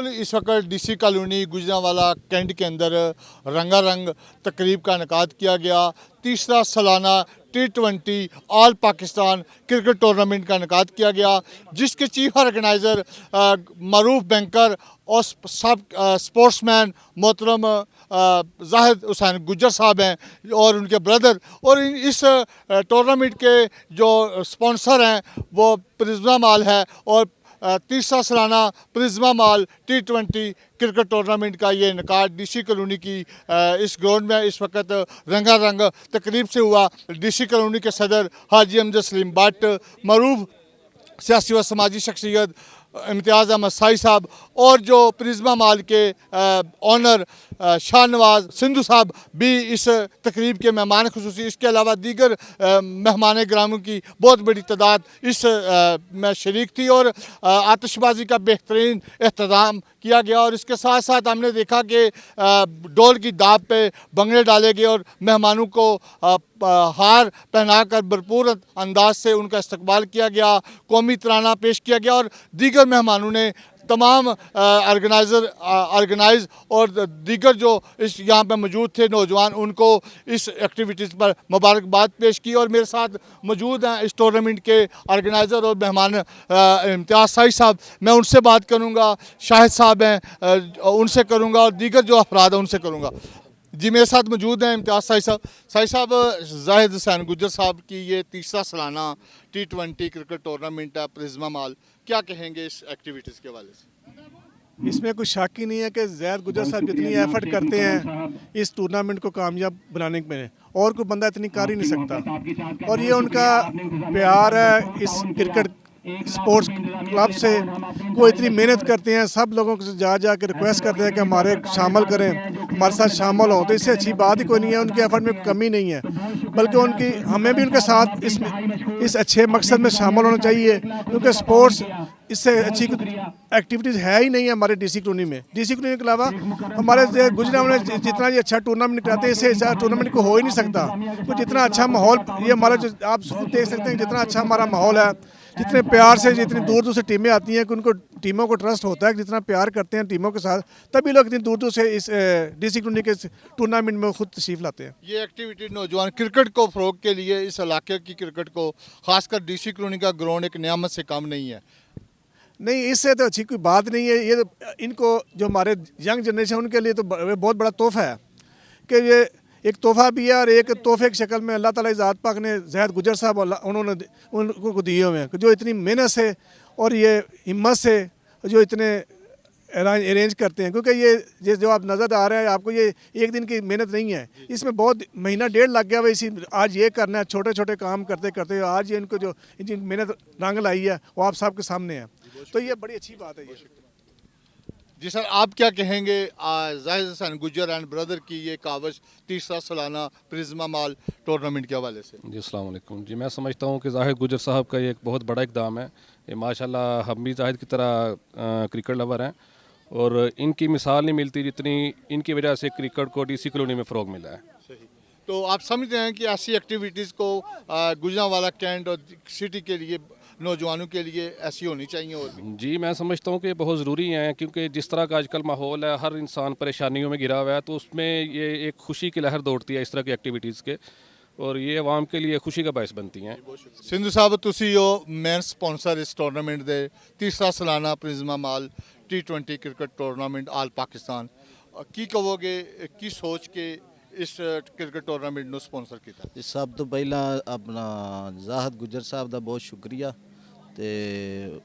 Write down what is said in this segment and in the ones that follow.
इस वक्त DC colony Gujranwala cantt के अंदर रंगारंग तकरीब का इनेकाद किया गया। तीसरा सालाना T20 all Pakistan cricket tournament का इनेकाद किया गया, जिसके चीफ ऑर्गेनाइज़र मरूफ बैंकर और सब स्पोर्ट्समैन मोहतरम जाहिद हुसैन गुज्जर साहब हैं और उनके ब्रदर। और इस टूर्नामेंट के जो स्पॉन्सर हैं वो प्रिज्मा माल है और तीसरा सालाना प्रिज्मा माल T20 क्रिकेट टूर्नामेंट का ये इनेकाद डीसी कॉलोनी की इस ग्राउंड में इस वक्त रंगारंग तकरीब से हुआ। डीसी कॉलोनी के सदर हाजी अमजद सलीम भट्ट, मरूफ सियासी व समाजी शख्सियत इम्तियाज़ अहमद साई साहब और जो प्रिज्मा माल के ऑनर शाहनवाज सिंधु साहब भी इस तकरीब के मेहमान खुसूसी। इसके अलावा दीगर मेहमान ग्रामों की बहुत बड़ी तादाद इस में शरीक थी और आतिशबाजी का बेहतरीन अहतमाम किया गया। और इसके साथ साथ हमने देखा कि डोल की दाब पे भंगड़े डाले गए और मेहमानों को हार पहनाकर भरपूर अंदाज से उनका इस्तकबाल किया गया, कौमी तराना पेश किया गया और दीगर मेहमानों ने तमाम ऑर्गेनाइज और दीगर जो इस यहाँ पे मौजूद थे नौजवान उनको इस एक्टिविटीज़ पर मुबारकबाद पेश की। और मेरे साथ मौजूद हैं इस टूर्नामेंट के ऑर्गेनाइज़र और मेहमान इम्तियाज़ साई साहब। मैं उनसे बात करूँगा, शाहिद साहब हैं उनसे करूँगा और दीगर जो अफराद हैं उनसे करूँगा। जी, मेरे साथ मौजूद हैं इम्तियाज़ साई साहब। साई साहब, जाहिद हुसैन गुज्जर साहब की ये तीसरा सालाना T20 क्रिकेट टूर्नामेंट है प्रिज्मा माल, क्या कहेंगे इस एक्टिविटीज़ के हवाले से? इसमें कुछ शक ही नहीं है कि जाहिद गुज्जर साहब जितनी एफर्ट करते हैं इस टूर्नामेंट को कामयाब बनाने में और कोई बंदा इतनी कर ही नहीं सकता। और ये उनका प्यार है इस क्रिकेट स्पोर्ट्स क्लब से। वो इतनी मेहनत करते हैं, सब लोगों से जा के रिक्वेस्ट करते हैं कि हमारे शामिल करें, हमारे साथ शामिल हों। तो इससे अच्छी बात ही कोई नहीं है, उनकी एफर्ट में कमी नहीं है, बल्कि उनकी हमें भी उनके साथ इस अच्छे मकसद में शामिल होना चाहिए, क्योंकि स्पोर्ट्स इससे अच्छी एक्टिविटीज़ है ही नहीं है हमारे डीसी कॉलोनी में। डीसी कॉलोनी के अलावा हमारे गुजरात में जितना ये अच्छा टूर्नामेंट कराते हैं इससे अच्छा टूर्नामेंट को हो ही नहीं सकता। तो जितना अच्छा माहौल ये हमारा जो आप देख सकते हैं, जितना अच्छा हमारा माहौल है, जितने प्यार से जितनी दूर दूर से टीमें आती हैं कि उनको टीमों को ट्रस्ट होता है, जितना प्यार करते हैं टीमों के साथ, तभी लोग इतनी दूर दूर से इस डीसी कॉलोनी के टूर्नामेंट में खुद तशरीफ लाते हैं। ये एक्टिविटी नौजवान क्रिकेट को फ़रोग के लिए, इस इलाके की क्रिकेट को, खासकर डीसी कॉलोनी का ग्राउंड एक नियामत से कम नहीं है। नहीं, इससे तो अच्छी कोई बात नहीं है। ये तो इनको जो हमारे यंग जनरेशन उनके लिए तो बहुत बड़ा तोहफा है कि ये एक तोहफा भी है और एक तोहफे की शक्ल में अल्लाह ताला ज़ात पाक ने जाहिद गुज्जर साहब उन्होंने उनको दिए हुए हैं, जो इतनी मेहनत से और ये हिम्मत से जो इतने अरेंज करते हैं। क्योंकि ये जो आप नज़र आ रहे हैं आपको, ये एक दिन की मेहनत नहीं है, इसमें बहुत महीना डेढ़ लग गया हुआ। इसी आज ये करना है, छोटे छोटे काम करते करते आज ये इनको जो इनकी मेहनत रंग लाई है वो आप सबके सामने है। तो ये बड़ी अच्छी बात है ये। जी सर, आप क्या कहेंगे जाहिद हुसैन गुज्जर एंड ब्रदर की ये कावश तीसरा सालाना प्रिज्मा माल टूर्नामेंट के हवाले से? जी अस्सलाम वालेकुम। जी, मैं समझता हूँ कि जाहिद गुज्जर साहब का ये एक बहुत बड़ा इक़दाम है। ये माशाल्लाह हम भी जाहिद की तरह क्रिकेट लवर हैं और इनकी मिसाल नहीं मिलती जितनी इनकी वजह से क्रिकेट को डीसी कॉलोनी में फ़रोग मिला है। सही। तो आप समझते हैं कि ऐसी एक्टिविटीज़ को गुजरांवाला कैंट और सिटी के लिए, नौजवानों के लिए ऐसी होनी चाहिए और भी? जी, मैं समझता हूँ कि बहुत ज़रूरी है, क्योंकि जिस तरह का आजकल माहौल है, हर इंसान परेशानियों में घिरा हुआ है, तो उसमें ये एक खुशी की लहर दौड़ती है इस तरह की एक्टिविटीज़ के, और ये आवाम के लिए खुशी का बायस बनती हैं। सिंधु साहब, तुसी हो मेन स्पॉन्सर इस टूर्नामेंट दे तीसरा सालाना प्रिज्मा माल T20 cricket tournament all Pakistan, की कहोगे की सोच के इस क्रिकेट टूर्नामेंट ਨੂੰ स्पॉन्सर ਕੀਤਾ? सब तो पहला अपना जाहिद गुज्जर साहब का बहुत शुक्रिया। तो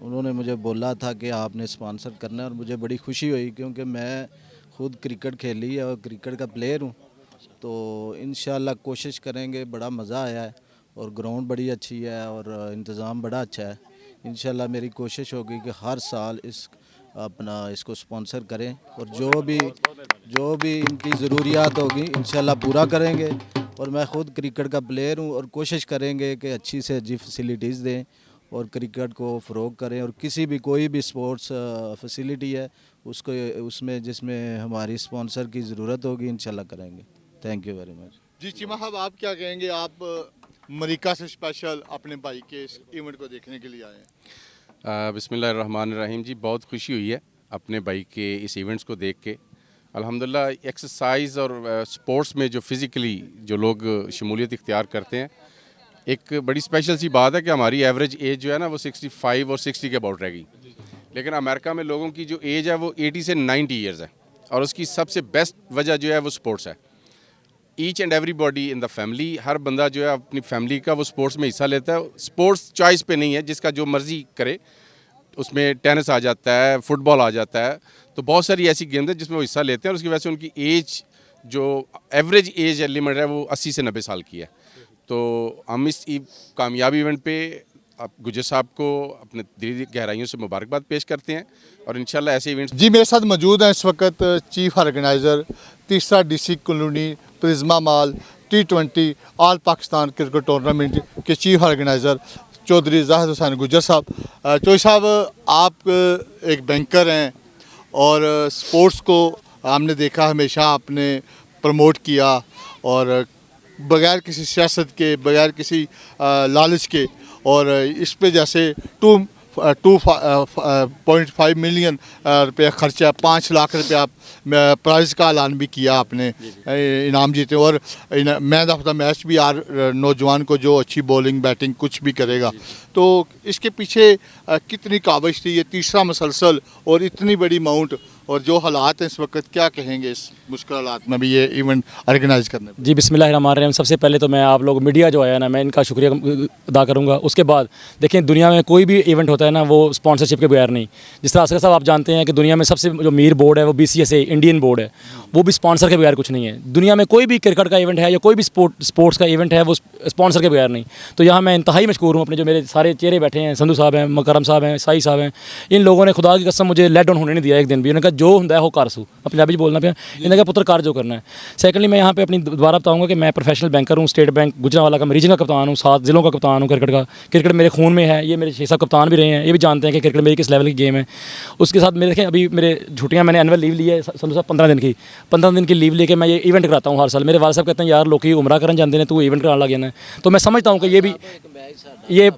उन्होंने मुझे बोला था कि आपने स्पॉन्सर करना है और मुझे बड़ी खुशी हुई, क्योंकि मैं खुद क्रिकेट खेली है और क्रिकेट का प्लेयर हूँ। तो इंशाल्लाह कोशिश करेंगे। बड़ा मज़ा आया है और ग्राउंड बड़ी अच्छी है और इंतज़ाम बड़ा अच्छा है। इंशाल्लाह मेरी कोशिश होगी कि हर साल इसको स्पॉन्सर करें और जो भी इनकी ज़रूरियात होगी इंशाल्लाह पूरा करेंगे। और मैं ख़ुद क्रिकेट का प्लेयर हूँ और कोशिश करेंगे कि अच्छी से अच्छी फैसिलिटीज़ दें और क्रिकेट को फ़रोग करें। और किसी भी कोई भी स्पोर्ट्स फैसिलिटी है उसको उसमें जिसमें हमारी स्पॉन्सर की ज़रूरत होगी इंशाल्लाह करेंगे। Thank you very much. जी चीमा साहब, आप क्या कहेंगे? आप अमेरिका से स्पेशल अपने भाई के इस इवेंट को देखने के लिए आए हैं। बिस्मिल्लाहिर्रहमानिर्रहीम। जी, बहुत खुशी हुई है अपने भाई के इस इवेंट्स को देख के। अल्हम्दुलिल्लाह एक्सरसाइज और स्पोर्ट्स में जो फिज़िकली जो लोग शमूलियत इख्तियार करते हैं, एक बड़ी स्पेशल सी बात है कि हमारी एवरेज एज जो है ना वो 65 और 60 के अबाउट रह गई। लेकिन अमेरिका में लोगों की जो एज है वो 80 से 90 ईयर्स है, और उसकी सबसे बेस्ट वजह जो है वो स्पोर्ट्स है। Each and everybody in the family, हर बंदा जो है अपनी फैमिली का वो स्पोर्ट्स में हिस्सा लेता है। स्पोर्ट्स चॉइस पे नहीं है, जिसका जो मर्ज़ी करे, उसमें टेनिस आ जाता है, फुटबॉल आ जाता है, तो बहुत सारी ऐसी गेम्स हैं जिसमें वो हिस्सा लेते हैं, और उसकी वजह से उनकी एज जो एवरेज एज लिमिट है वो 80 से 90 साल की है। तो हम इस कामयाबी इवेंट पे आप गुजर साहब को अपने दिली गहराइयों से मुबारकबाद पेश करते हैं, और इंशाल्लाह ऐसे इवेंट्स। जी मेरे साथ मौजूद हैं इस वक्त चीफ ऑर्गेनाइज़र तीसरा DC colony Prisma mall T20 all Pakistan cricket tournament के चीफ ऑर्गेनाइज़र चौधरी जाहिद हुसैन गुजर साहब। चौधरी साहब, आप एक बैंकर हैं और स्पोर्ट्स को हमने देखा हमेशा आपने प्रमोट किया, और बगैर किसी सियासत के, बगैर किसी लालच के, और इस पे जैसे 2.5 मिलियन रुपया खर्चा, 5 लाख रुपया आप प्राइज़ का ऐलान भी किया आपने, इनाम जीते। और मैन ऑफ द मैच भी नौजवान को जो अच्छी बॉलिंग बैटिंग कुछ भी करेगा। तो इसके पीछे कितनी काविश थी, ये तीसरा मसलसल और इतनी बड़ी अमाउंट, और जो हालात हैं इस वक्त, क्या कहेंगे इस मुश्किल हालात में भी ये इवेंट ऑर्गेनाइज करने में? जी बिस्मिल्लाहिर्रहमानिर्रहीम। सबसे पहले तो मैं आप लोग मीडिया जो आया ना, मैं इनका शुक्रिया अदा करूंगा। उसके बाद देखें, दुनिया में कोई भी इवेंट होता है ना वो स्पॉन्सरशिप के बगैर नहीं। जिस तरह असगर साहब आप जानते हैं कि दुनिया में सबसे जो अमीर बोर्ड है वो BCSA इंडियन बोर्ड है, वो भी स्पॉन्सर के बगैर कुछ नहीं है। दुनिया में कोई भी क्रिकेट का इवेंट है या कोई भी स्पोर्ट्स का इवेंट है वो स्पॉन्सर के बगैर नहीं। तो यहाँ मैं इंतहाई मशकूर हूँ अपने जो मेरे सारे चेहरे बैठे हैं, संधू साहब हैं, मकरम साहब हैं, साई साहब हैं। इन लोगों ने खुदा की कसम मुझे लेट डाउन होने नहीं दिया एक दिन भी। उन्होंने कहा जो होता है वो कर सू, पंजाबी बोलना पे इन्होंने कहा पुत्र कार जो करना है। सेकंडली मैं यहाँ पे अपनी दोबारा बताऊँगा कि मैं प्रोफेशनल बैंकर हूँ, स्टेट बैंक गुजरांवाला का, मैं रीजनल का कप्तान हूँ, 7 ज़िलों का कप्तान हूँ क्रिकेट का। क्रिकेट मेरे खून में है, ये मेरे 6 कप्तान भी रहे हैं, ये भी जानते हैं कि क्रिकेट मेरी किस लेवल की गेम है। उसके साथ मेरे देखें अभी मेरे छुट्टियाँ, मैंने एनुअल लीव ली है संधू साहब 15 दिन की। 15 दिन की लीव लेके मैं ये इवेंट कराता हूँ हर साल। मेरे वाले साहब कहते हैं यार लोग उमरा करन जाते हैं, तू इवेंट कराने लग गया है। तो मैं समझता हूँ कि ये भी ये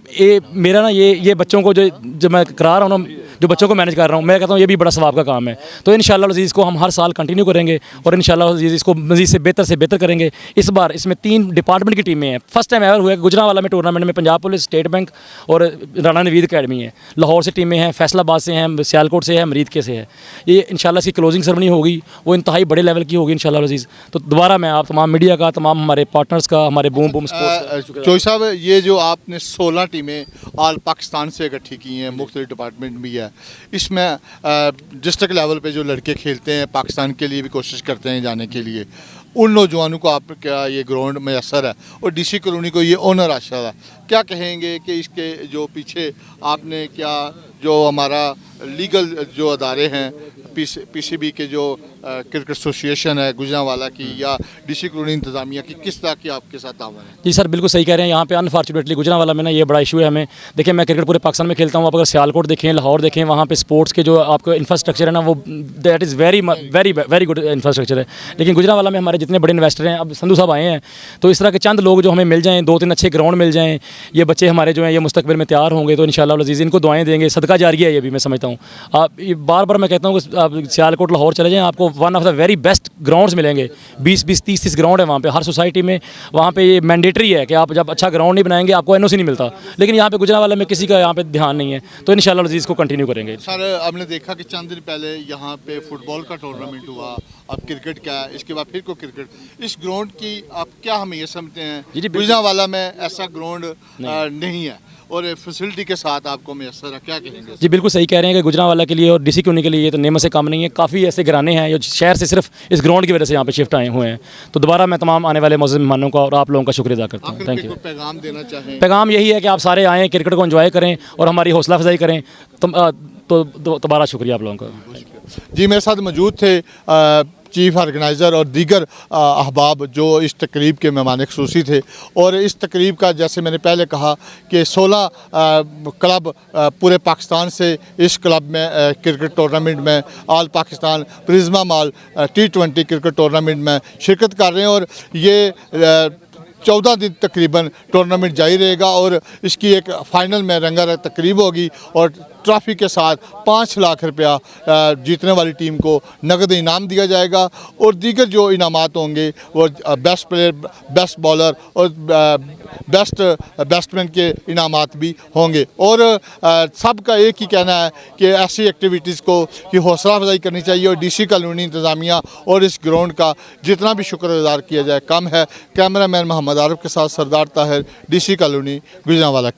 मेरा ना ये बच्चों को जो मैं करा रहा हूँ ना, जो बच्चों को मैनेज कर रहा हूँ, मैं कहता हूँ ये भी बड़ा सवाब का काम है। तो इंशाअल्लाह अज़ीज़ को हम हर साल कंटिन्यू करेंगे, और इंशाअल्लाह अज़ीज़ इसको मज़ीद से बेहतर करेंगे। इस बार इसमें 3 डिपार्टमेंट की टीमें हैं। फर्स्ट टाइम एवर हुआ है गुजरांवाला में टूर्नामेंट में पंजाब पुलिस, स्टेट बैंक और राणा नवीद अकेडमी है। लाहौर से टीमें हैं, फैसलाबाद से हैं, सियालकोट से है, मरीद के से है। ये इंशाअल्लाह इसकी क्लोजिंग सेरेमनी होगी, वो इंतहाई बड़े लेवल की होगी इंशाअल्लाह अज़ीज़। तो दोबारा मैं आप तमाम मीडिया का, तमाम हमारे पार्टनर्स का, हमारे बूम बूम स्पोर्ट्स का। चौधरी साहब, ये जो आपने 16 टीमें ऑल पाकिस्तान से इकट्ठी की हैं, मुख्तलिफ डिपार्टमेंट भी है, इसमें डिस्ट्रिक्ट लेवल पे जो लड़के खेलते हैं, पाकिस्तान के लिए भी कोशिश करते हैं जाने के लिए, उन नौजवानों को आप क्या ये ग्राउंड में असर है, और DC कॉलोनी को ये ओनर असर है, क्या कहेंगे कि इसके जो पीछे आपने क्या, जो हमारा लीगल जो अदारे हैं, PCB के जो क्रिकेट एसोसिएशन है गुजरांवाला की, या DC कॉलोनी इंतज़ामिया की, किस तरह की आपके साथ तावन है? जी सर, बिल्कुल सही कह रहे हैं। यहाँ पे अनफॉर्चुनेटली गुजरांवाला में ना ये बड़ा इशू है हमें। देखिए मैं क्रिकेट पूरे पाकिस्तान में खेलता हूँ, आप अगर सियालकोट देखें, लाहौर देखें, वहाँ पे स्पोर्ट्स के जो आपको इंफ्रास्ट्रक्चर है ना, वो that is very good infrastructure है। लेकिन गुजरांवाला में हमारे जितने बड़े इन्वेस्टर हैं, अब संधू साहब आए हैं, तो इस तरह के चंद लोग जो हमें मिल जाएँ, 2-3 अच्छे ग्राउंड मिल जाएँ, ये बच्चे हमारे जो हैं ये मुस्तकबिल में तैयार होंगे, तो इंशाअल्लाह अज़ीज़ इनको दुआएँ देंगे, सदका जारिया है ये भी, मैं समझता हूँ। आप बार बार मैं कहता हूँ कि आप सियालकोट लाहौर चले जाएँ, आपको one of the very best grounds मिलेंगे। 20-20, 30-30 ग्राउंड है वहाँ पे हर सोसाइटी में। वहाँ पे ये मैंडेटरी है कि आप जब अच्छा ग्राउंड नहीं बनाएंगे आपको NOC नहीं मिलता। लेकिन यहाँ पे गुजरांवाला में किसी का यहाँ पे ध्यान नहीं है, तो इंशाअल्लाह अज़ीज़ को कंटिन्यू करेंगे। सर, हमने देखा कि चंद दिन पहले यहाँ पे फुटबॉल का टूर्नामेंट हुआ, अब क्रिकेट का है, इसके बाद फिर को क्रिकेट। इस ग्राउंड की आप क्या हमें ये समझते हैं? गुजरांवाला में ऐसा ग्राउंड नहीं है, और फैसिलिटी के साथ आपको मैसर है, क्या कहेंगे? जी बिल्कुल सही कह रहे हैं कि गुजरांवाला के लिए और DC कॉलोनी के लिए ये तो नेमत से कम नहीं है। काफ़ी ऐसे घराने हैं जो शहर से सिर्फ इस ग्राउंड की वजह से यहाँ पे शिफ्ट आए हुए हैं। तो दोबारा मैं तमाम आने वाले मौजूद मेहमानों का और आप लोगों का शुक्रिया अदा करता हूँ। Thank you. पैगाम देना चाहें? पैगाम यही है कि आप सारे आएँ, क्रिकेट को एंजॉय करें और हमारी हौसला अफजाई करें। तो दोबारा शुक्रिया आप लोगों का। जी मेरे साथ मौजूद थे चीफ ऑर्गेनाइज़र और दीगर अहबाब जो इस तकरीब के मेहमान ख़ुसूसी थे। और इस तकरीब का, जैसे मैंने पहले कहा कि 16 क्लब पूरे पाकिस्तान से इस क्लब में क्रिकेट टूर्नामेंट में, all Pakistan Prisma mall T20 cricket tournament में शिरकत कर रहे हैं। और ये 14 दिन तकरीबन टूर्नामेंट जारी रहेगा, और इसकी एक फ़ाइनल में रंगारंग तकरीब होगी, और ट्रॉफी के साथ 5 लाख रुपया जीतने वाली टीम को नगद इनाम दिया जाएगा और दीगर जो इनामात होंगे वो बेस्ट प्लेयर, बेस्ट बॉलर और बेस्ट बैट्समैन के इनामात भी होंगे। और सबका एक ही कहना है कि ऐसी एक्टिविटीज़ को की हौसला अफजाई करनी चाहिए और DC कॉलोनी इंतज़ामिया और इस ग्राउंड का जितना भी शुक्रगुजार किया जाए कम है। कैमरामैन मोहम्मद आरिफ के साथ सरदार ताहिर, DC कॉलोनी, गुजरांवाला।